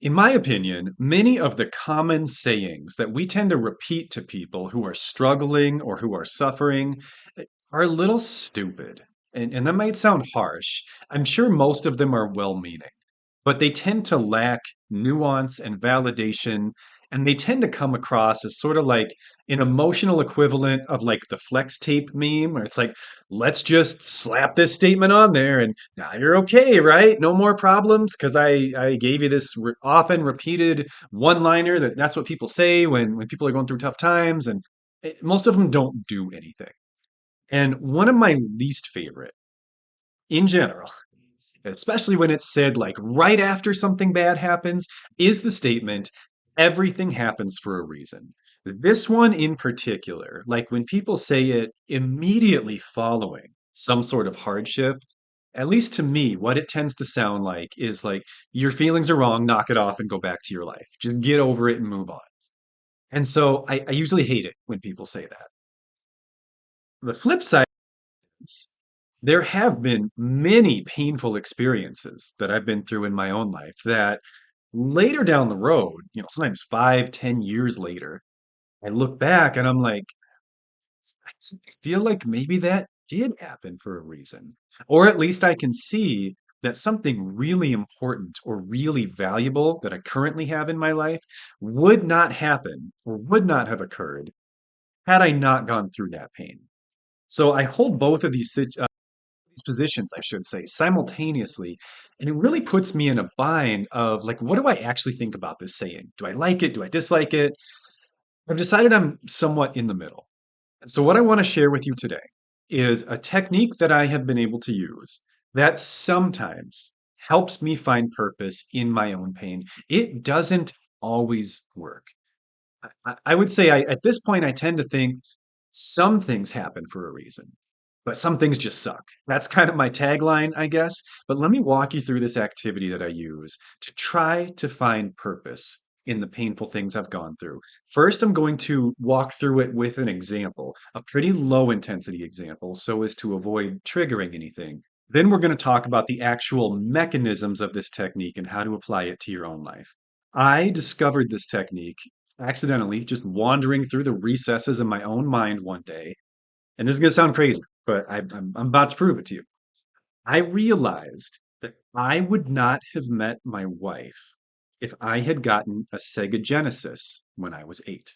In my opinion, many of the common sayings that we tend to repeat to people who are struggling or who are suffering are a little stupid. And that might sound harsh. I'm sure most of them are well-meaning, but they tend to lack nuance and validation, and they tend to come across as sort of like an emotional equivalent of like the flex tape meme, where it's like, let's just slap this statement on there, and now you're okay, right? No more problems because I gave you this often repeated one-liner that's what people say when people are going through tough times, and most of them don't do anything. And one of my least favorite in general, especially when it's said like right after something bad happens, is the statement, everything happens for a reason. This one in particular, like when people say it immediately following some sort of hardship, at least to me, what it tends to sound like is like, your feelings are wrong, knock it off and go back to your life. Just get over it and move on. And so I usually hate it when people say that. The flip side, there have been many painful experiences that I've been through in my own life that later down the road, sometimes 5, 10 years later, I look back and I'm like, I feel like maybe that did happen for a reason. Or at least I can see that something really important or really valuable that I currently have in my life would not happen or would not have occurred had I not gone through that pain. So I hold both of these positions, I should say, simultaneously. And it really puts me in a bind of like, what do I actually think about this saying? Do I like it? Do I dislike it? I've decided I'm somewhat in the middle. So, what I want to share with you today is a technique that I have been able to use that sometimes helps me find purpose in my own pain. It doesn't always work. I would say at this point, I tend to think some things happen for a reason, but some things just suck. That's kind of my tagline, I guess. But let me walk you through this activity that I use to try to find purpose in the painful things I've gone through. First, I'm going to walk through it with an example, a pretty low intensity example, so as to avoid triggering anything. Then we're going to talk about the actual mechanisms of this technique and how to apply it to your own life. I discovered this technique accidentally, just wandering through the recesses of my own mind one day. And this is going to sound crazy, but I'm about to prove it to you. I realized that I would not have met my wife if I had gotten a Sega Genesis when I was 8.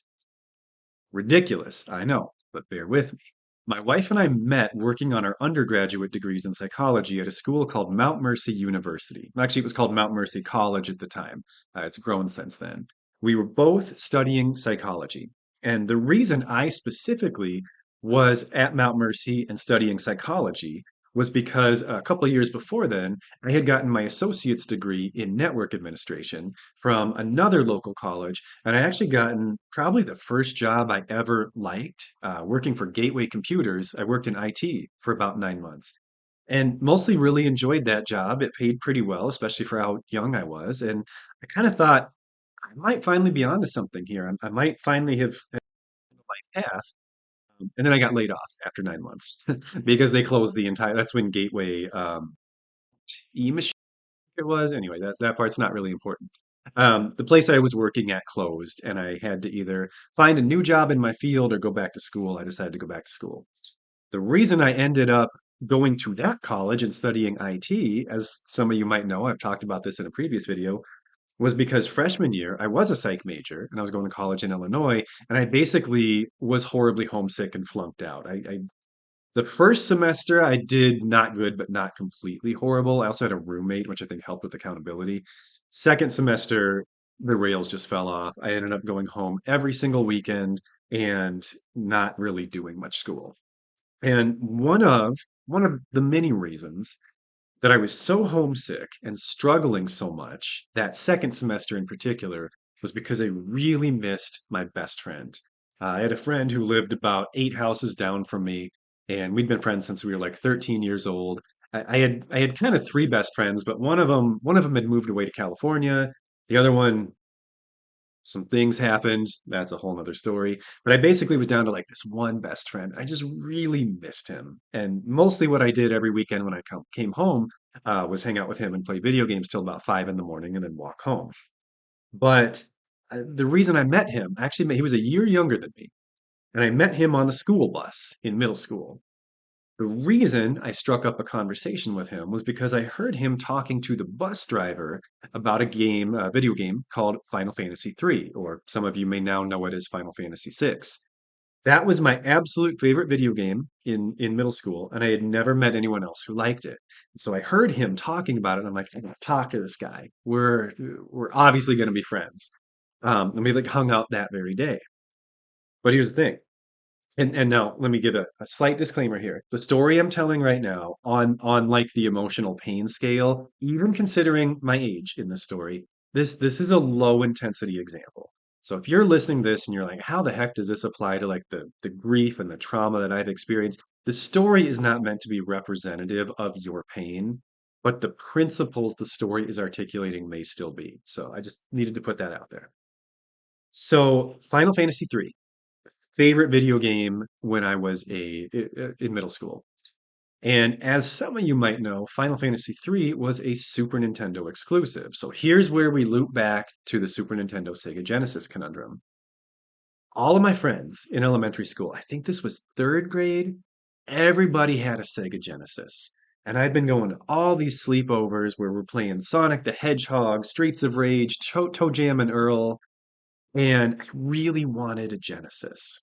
Ridiculous, I know, but bear with me. My wife and I met working on our undergraduate degrees in psychology at a school called Mount Mercy University. Actually, it was called Mount Mercy College at the time. It's grown since then. We were both studying psychology. And the reason I specifically was at Mount Mercy and studying psychology was because a couple of years before then, I had gotten my associate's degree in network administration from another local college, and I actually gotten probably the first job I ever liked, working for Gateway Computers. I worked in IT for about 9 months and mostly really enjoyed that job. It paid pretty well, especially for how young I was. And I kind of thought I might finally be onto something here. I might finally have a life path. And then I got laid off after 9 months because they closed the entire, that's when Gateway e-machine it was. Anyway, that part's not really important. The place I was working at closed, and I had to either find a new job in my field or go back to school. I decided to go back to school. The reason I ended up going to that college and studying IT, as some of you might know, I've talked about this in a previous video, was because freshman year I was a psych major and I was going to college in Illinois, and I basically was horribly homesick and flunked out. The first semester I did not good, but not completely horrible. I also had a roommate, which I think helped with accountability. Second semester, the rails just fell off. I ended up going home every single weekend and not really doing much school. And one of the many reasons that I was so homesick and struggling so much, that second semester in particular, was because I really missed my best friend. I had a friend who lived about 8 houses down from me, and we'd been friends since we were like 13 years old. I had kind of three best friends, but one of them had moved away to California. The other one, some things happened. That's a whole nother story. But I basically was down to like this one best friend. I just really missed him. And mostly what I did every weekend when I came home was hang out with him and play video games till about 5 in the morning and then walk home. But the reason I met him, actually, he was a year younger than me, and I met him on the school bus in middle school. The reason I struck up a conversation with him was because I heard him talking to the bus driver about a video game called Final Fantasy III, or some of you may now know it as Final Fantasy VI. That was my absolute favorite video game in middle school, and I had never met anyone else who liked it. So I heard him talking about it, and I'm like, I gotta talk to this guy. We're obviously gonna be friends. And we like hung out that very day. But here's the thing. And now let me give a slight disclaimer here. The story I'm telling right now on like the emotional pain scale, even considering my age in this story, this is a low intensity example. So if you're listening to this and you're like, how the heck does this apply to like the grief and the trauma that I've experienced? The story is not meant to be representative of your pain, but the principles the story is articulating may still be. So I just needed to put that out there. So Final Fantasy III, favorite video game when I was in middle school. And as some of you might know, Final Fantasy III was a Super Nintendo exclusive. So here's where we loop back to the Super Nintendo Sega Genesis conundrum. All of my friends in elementary school, I think this was third grade, everybody had a Sega Genesis. And I'd been going to all these sleepovers where we're playing Sonic the Hedgehog, Streets of Rage, Toe Jam and Earl, and I really wanted a Genesis.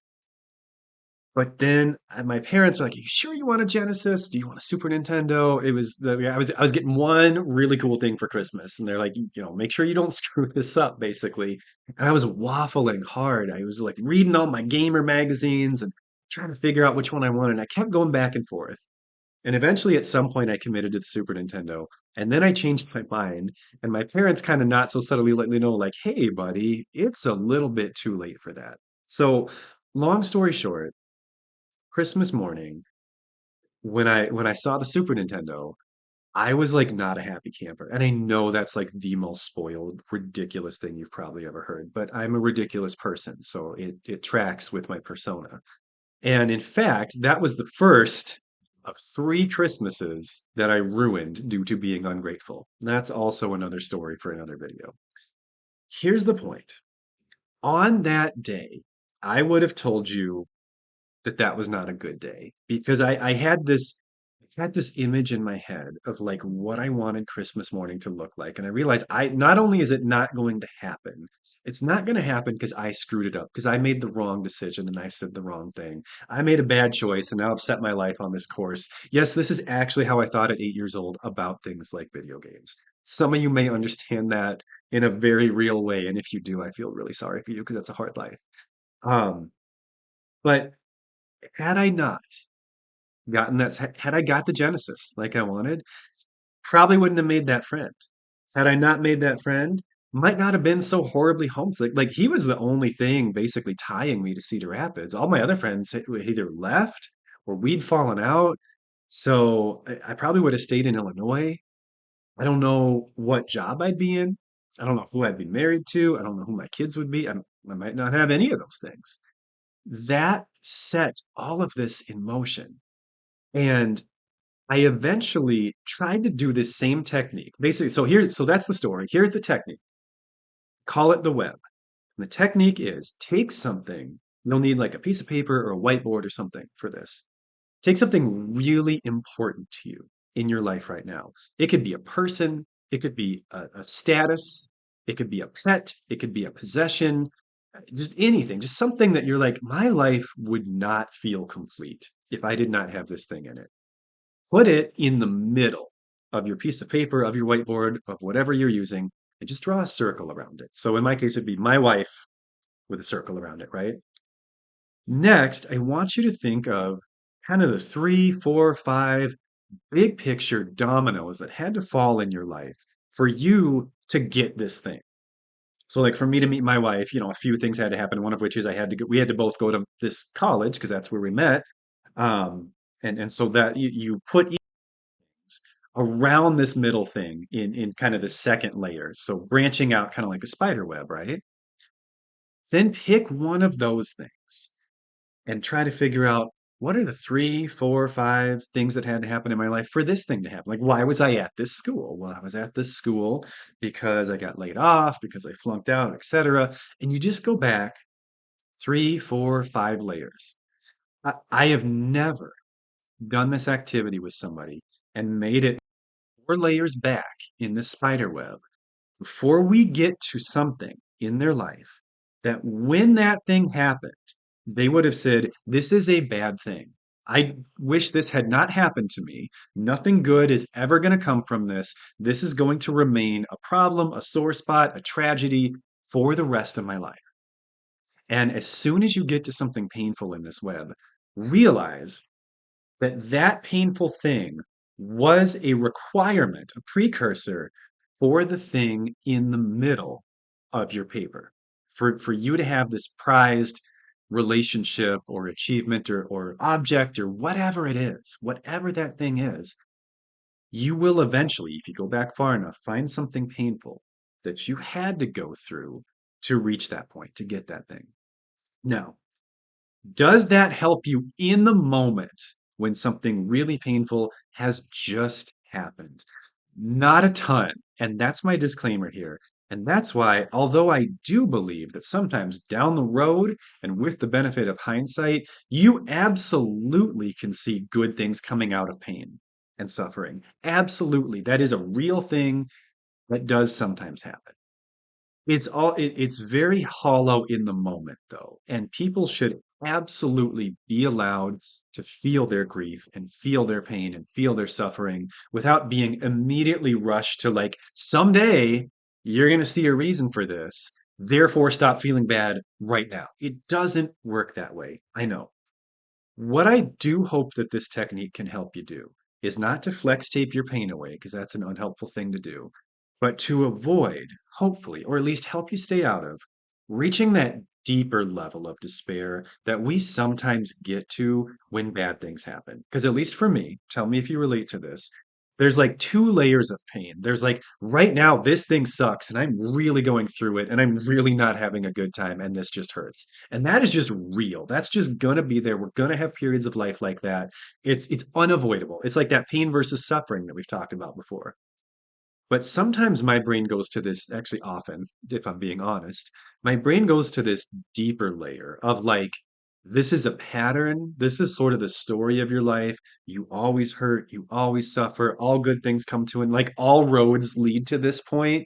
But then my parents are like, "Are you sure you want a Genesis? Do you want a Super Nintendo?" I was getting one really cool thing for Christmas, and they're like, make sure you don't screw this up, basically. And I was waffling hard. I was like reading all my gamer magazines and trying to figure out which one I wanted. And I kept going back and forth. And eventually, at some point, I committed to the Super Nintendo. And then I changed my mind. And my parents kind of not so subtly let me know, like, "Hey, buddy, it's a little bit too late for that." So, long story short, Christmas morning, when I saw the Super Nintendo, I was like not a happy camper. And I know that's like the most spoiled, ridiculous thing you've probably ever heard, but I'm a ridiculous person, so it tracks with my persona. And in fact, that was the first of three Christmases that I ruined due to being ungrateful. That's also another story for another video. Here's the point. On that day, I would have told you that that was not a good day because I had this image in my head of like what I wanted Christmas morning to look like. And I realized I not only is it not going to happen, it's not going to happen because I screwed it up, because I made the wrong decision and I said the wrong thing. I made a bad choice and now I've set my life on this course. Yes, this is actually how I thought at 8 years old about things like video games. Some of you may understand that in a very real way. And if you do, I feel really sorry for you because that's a hard life. Um, but had I not had I got the Genesis like I wanted, probably wouldn't have made that friend. Had I not made that friend, might not have been so horribly homesick. Like he was the only thing basically tying me to Cedar Rapids. All my other friends had either left or we'd fallen out. So I probably would have stayed in Illinois. I don't know what job I'd be in. I don't know who I'd be married to. I don't know who my kids would be. I might not have any of those things. That set all of this in motion. And I eventually tried to do this same technique. Basically, so that's the story. Here's the technique. Call it the web. And the technique is take something. You'll need like a piece of paper or a whiteboard or something for this. Take something really important to you in your life right now. It could be a person, it could be a status, it could be a pet, it could be a possession, just anything, just something that you're like, my life would not feel complete if I did not have this thing in it. Put it in the middle of your piece of paper, of your whiteboard, of whatever you're using, and just draw a circle around it. So in my case, it'd be my wife with a circle around it, right? Next, I want you to think of kind of the three, four, five big picture dominoes that had to fall in your life for you to get this thing. So like for me to meet my wife, a few things had to happen. One of which is we had to both go to this college because that's where we met. Um, and so that you put around this middle thing in kind of the second layer. So branching out kind of like a spider web, right? Then pick one of those things and try to figure out what are the three, four, five things that had to happen in my life for this thing to happen? Like, why was I at this school? Well, I was at this school because I got laid off, because I flunked out, etc. And you just go back three, four, five layers. I have never done this activity with somebody and made it four layers back in the spider web before we get to something in their life that when that thing happened, they would have said, this is a bad thing. I wish this had not happened to me. Nothing good is ever going to come from this. This is going to remain a problem, a sore spot, a tragedy for the rest of my life. And as soon as you get to something painful in this web, realize that that painful thing was a requirement, a precursor for the thing in the middle of your paper. For you to have this prized relationship or achievement or object or whatever it is, whatever that thing is, you will eventually, if you go back far enough, find something painful that you had to go through to reach that point, to get that thing. Now, does that help you in the moment when something really painful has just happened? Not a ton. And that's my disclaimer here. And that's why, although I do believe that sometimes down the road and with the benefit of hindsight, you absolutely can see good things coming out of pain and suffering. Absolutely. That is a real thing that does sometimes happen. It's very hollow in the moment though, and people should absolutely be allowed to feel their grief and feel their pain and feel their suffering without being immediately rushed to like someday you're going to see a reason for this, therefore stop feeling bad right now. It doesn't work that way. I know. What I do hope that this technique can help you do is not to flex tape your pain away, because that's an unhelpful thing to do, but to avoid, hopefully, or at least help you stay out of, reaching that deeper level of despair that we sometimes get to when bad things happen. Because at least for me, tell me if you relate to this, there's like two layers of pain. There's like, right now, this thing sucks, and I'm really going through it, and I'm really not having a good time, and this just hurts. And that is just real. That's just gonna be there. We're gonna have periods of life like that. It's unavoidable. It's like that pain versus suffering that we've talked about before. But sometimes my brain goes to this, actually often, if I'm being honest, my brain goes to this deeper layer of like, this is a pattern. This is sort of the story of your life. You always hurt, you always suffer, all good things come to an like all roads lead to this point.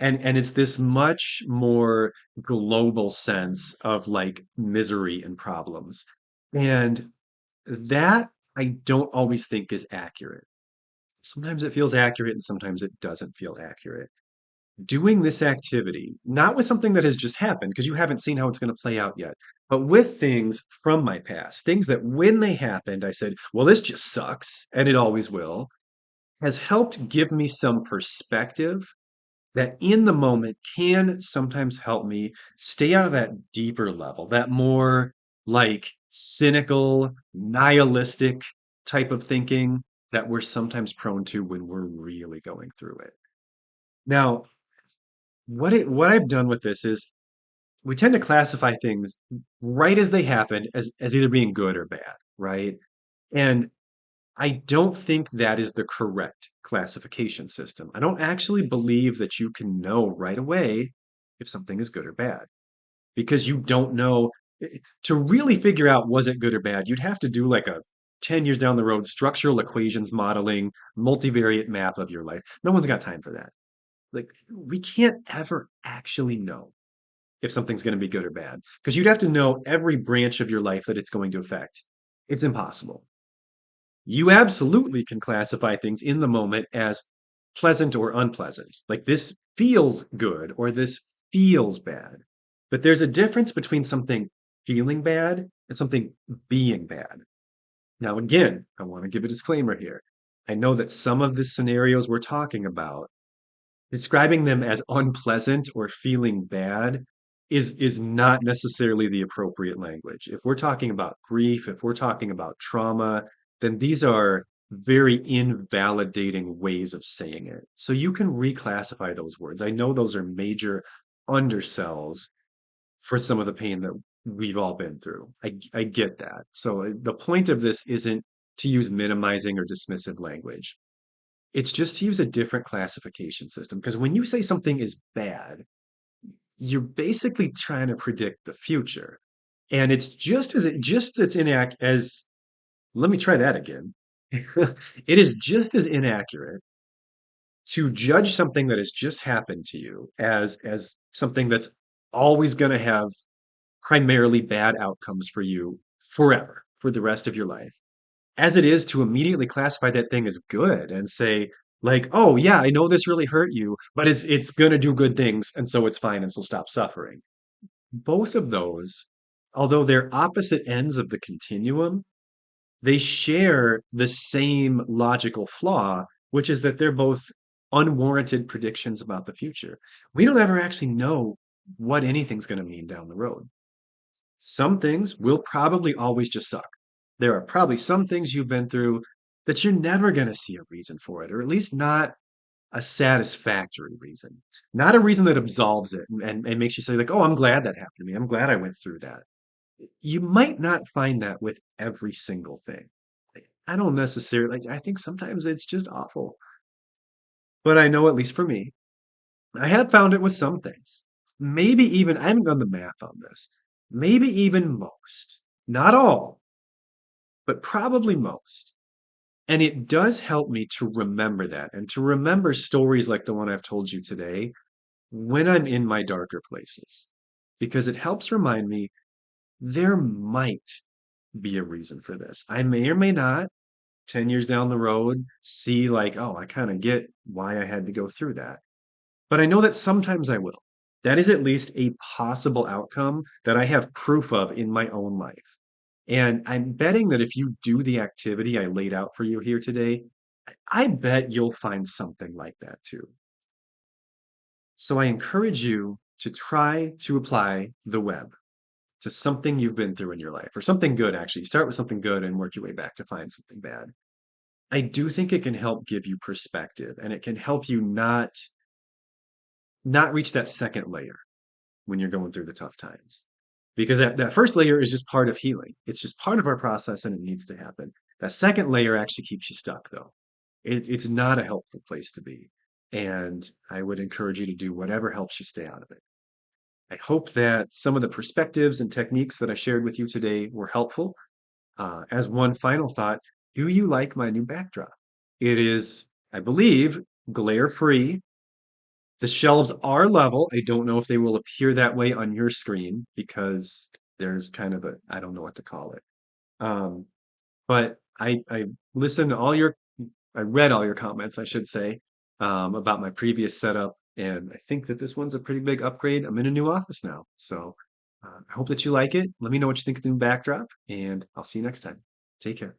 And it's this much more global sense of like misery and problems. And that I don't always think is accurate. Sometimes it feels accurate and sometimes it doesn't feel accurate. Doing this activity, not with something that has just happened, because you haven't seen how it's going to play out yet, but with things from my past, things that when they happened, I said, well, this just sucks, and it always will, has helped give me some perspective that in the moment can sometimes help me stay out of that deeper level, that more like cynical, nihilistic type of thinking that we're sometimes prone to when we're really going through it. Now, what I've done with this is we tend to classify things right as they happen as either being good or bad, right? And I don't think that is the correct classification system. I don't actually believe that you can know right away if something is good or bad because you don't know. To really figure out was it good or bad, you'd have to do like a 10 years down the road structural equations modeling, multivariate map of your life. No one's got time for that. Like, we can't ever actually know if something's going to be good or bad because you'd have to know every branch of your life that it's going to affect. It's impossible. You absolutely can classify things in the moment as pleasant or unpleasant. Like this feels good or this feels bad. But there's a difference between something feeling bad and something being bad. Now, again, I want to give a disclaimer here. I know that some of the scenarios we're talking about, describing them as unpleasant or feeling bad is not necessarily the appropriate language. If we're talking about grief, if we're talking about trauma, then these are very invalidating ways of saying it. So you can reclassify those words. I know those are major undersells for some of the pain that we've all been through. I get that. So the point of this isn't to use minimizing or dismissive language. It's just to use a different classification system. Because when you say something is bad, you're basically trying to predict the future. And it's just as inaccurate as, let me try that again. It is just as inaccurate to judge something that has just happened to you as something that's always going to have primarily bad outcomes for you forever, for the rest of your life, as it is to immediately classify that thing as good and say, like, oh yeah, I know this really hurt you, but it's gonna do good things, and so it's fine, and so stop suffering. Both of those, although they're opposite ends of the continuum, they share the same logical flaw, which is that they're both unwarranted predictions about the future. We don't ever actually know what anything's going to mean down the road. Some things will probably always just suck. There are probably some things you've been through that you're never going to see a reason for it, or at least not a satisfactory reason, not a reason that absolves it and makes you say, like, oh, I'm glad that happened to me. I'm glad I went through that. You might not find that with every single thing. I don't necessarily, like, I think sometimes it's just awful. But I know, at least for me, I have found it with some things. Maybe even, I haven't done the math on this, maybe even most, not all, but probably most. And it does help me to remember that and to remember stories like the one I've told you today when I'm in my darker places, because it helps remind me there might be a reason for this. I may or may not, 10 years down the road, see, like, oh, I kind of get why I had to go through that. But I know that sometimes I will. That is at least a possible outcome that I have proof of in my own life. And I'm betting that if you do the activity I laid out for you here today, I bet you'll find something like that too. So I encourage you to try to apply the web to something you've been through in your life, or something good, actually. Start with something good and work your way back to find something bad. I do think it can help give you perspective, and it can help you not reach that second layer when you're going through the tough times. Because that first layer is just part of healing. It's just part of our process and it needs to happen. That second layer actually keeps you stuck, though. It's not a helpful place to be. And I would encourage you to do whatever helps you stay out of it. I hope that some of the perspectives and techniques that I shared with you today were helpful. As one final thought, do you like my new backdrop? It is, I believe, glare free. The shelves are level. I don't know if they will appear that way on your screen because there's kind of a, I don't know what to call it. Um, but I listened to all your, I read all your comments, I should say, about my previous setup, and I think that this one's a pretty big upgrade. I'm in a new office now, so I hope that you like it. Let me know what you think of the new backdrop, and I'll see you next time. Take care.